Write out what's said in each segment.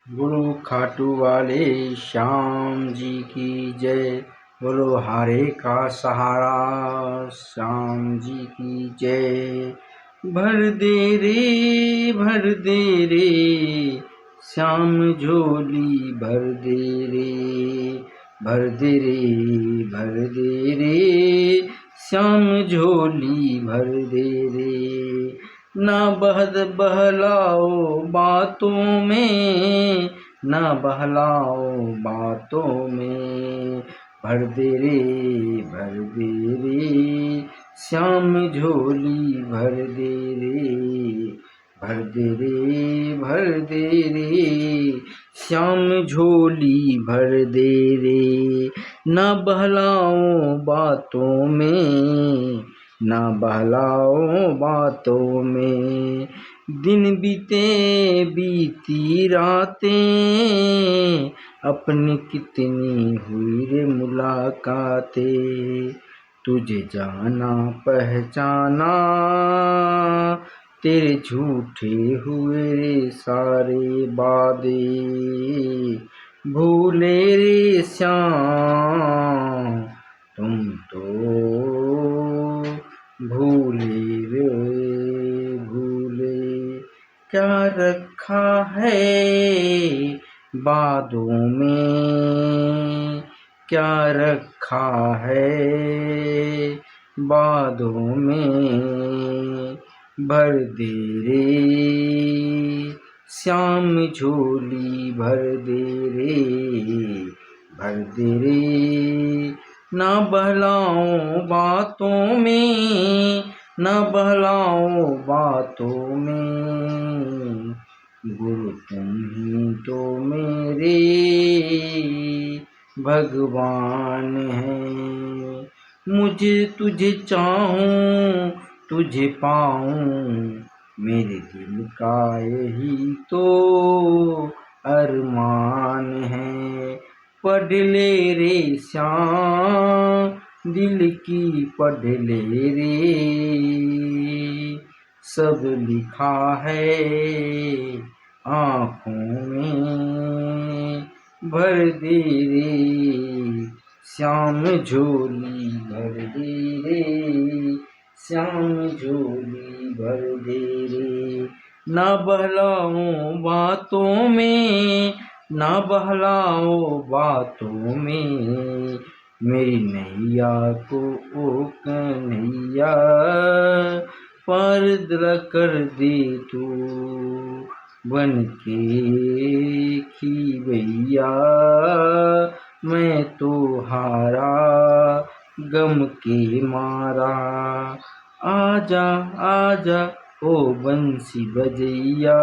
गुरु खाटू वाले श्याम जी की जय। बोलो हारे का सहारा श्याम जी की जय। भर दे रे श्याम झोली भर दे रे, भर दे रे, भर दे रे श्याम झोली भर दे रे। ना बहलाओ बातों में, ना बहलाओ बातों में, भर दे रे, भर दे रे श्याम झोली भर दे रे, भर दे रे, भर दे रे श्याम झोली भर दे रे। ना बहलाओ बातों में, ना बहलाओ बातों में, दिन बीती रातें, अपनी कितनी हुई रे मुलाकातें। तुझे जाना पहचाना, तेरे झूठे हुए रे सारे वादे। भूले रे श्याम तुम तो भूले रे, भूले क्या रखा है बादों में, क्या रखा है बादों में। भर दे रे श्याम झोली भर दे रे, भर दे रे। ना बहलाओ बातों में, ना बहलाओ बातों में, गुरु तुम ही तो मेरे भगवान हैं। मुझे तुझे चाहूं, तुझे पाऊं, मेरे दिल का यही तो अरमान है। पढ़ ले रे श्याम दिल की पढ़ ले रे, सब लिखा है आँखों में। भर दे रे श्याम झोली भर दे रे, श्याम झोली भर दे रे। ना बहलाओ बातों में, ना बहलाओ बातों में, मेरी नैया को ओ कन्हैया पार कर दे तू। बन के खीवैया मैं तो हारा गम के मारा। आजा आजा ओ बंसी बजैया,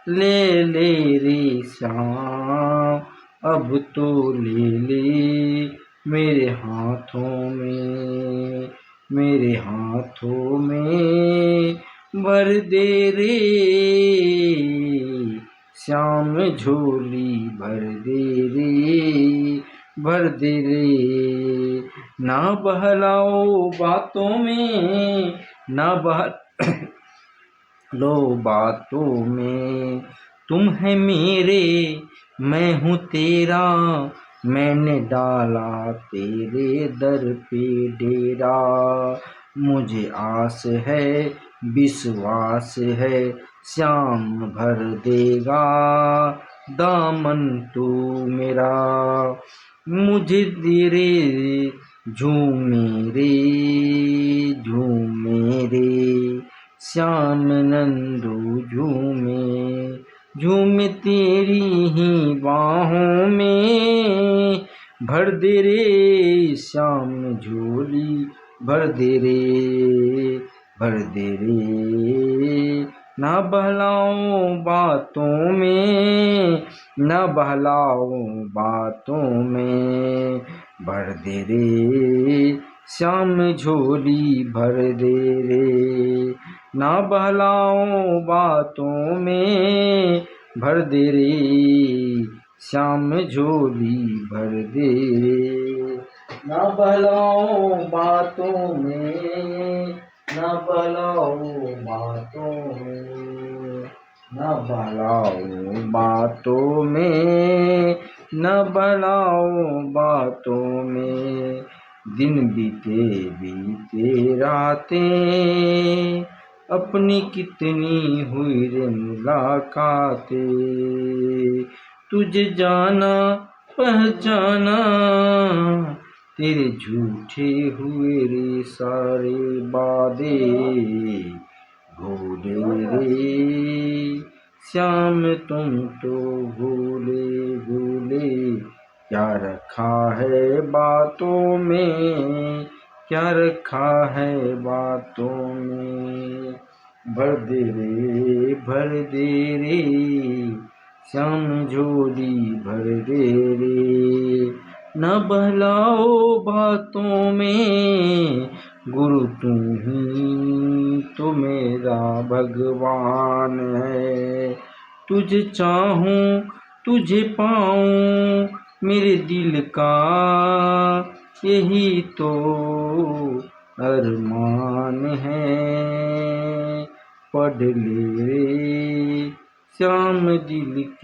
ले ले रे श्याम अब तो ले ले मेरे हाथों में, मेरे हाथों में। भर दे रे श्याम झोली भर दे रे, भर दे रे। ना बहलाओ बातों में, ना लो बातों में। तुम है मेरे मैं हूँ तेरा, मैंने डाला तेरे दर पे डेरा। मुझे आस है विश्वास है श्याम भर देगा दामन तू मेरा। मुझे तेरे झूमे रे, झूमे रे श्याम नंदू झूमे, झूमे तेरी ही बाहों में। भर दे रे श्याम झोली भर दे रे, भर दे रे। ना बहलाओ बातों में, ना बहलाओ बातों में, भर दे रे श्याम झोली भर दे रे। ना बहलाओ बातों में, भर दे रे श्याम झोली भर दे रे। ना बहलाओ बातों में, ना बहलाओ बातों में, ना बहलाओ बातों बातों में, न बहलाओ बातों में। दिन बीते बीते रातें, अपनी कितनी हुई रे मुलाकातें। तुझे जाना पहचाना, तेरे झूठे हुए रे सारे वादे। भूले रे श्याम तुम तो भूले भूले, क्या रखा है बातों में, क्या रखा है बातों में। भर दे रे श्याम झोली भर दे रे। न बहलाओ बातों में, गुरु तू ही तो मेरा भगवान है। तुझे चाहूं तुझे पाऊं, मेरे दिल का यही तो अरमान है। पढ़ ले रे श्याम दिल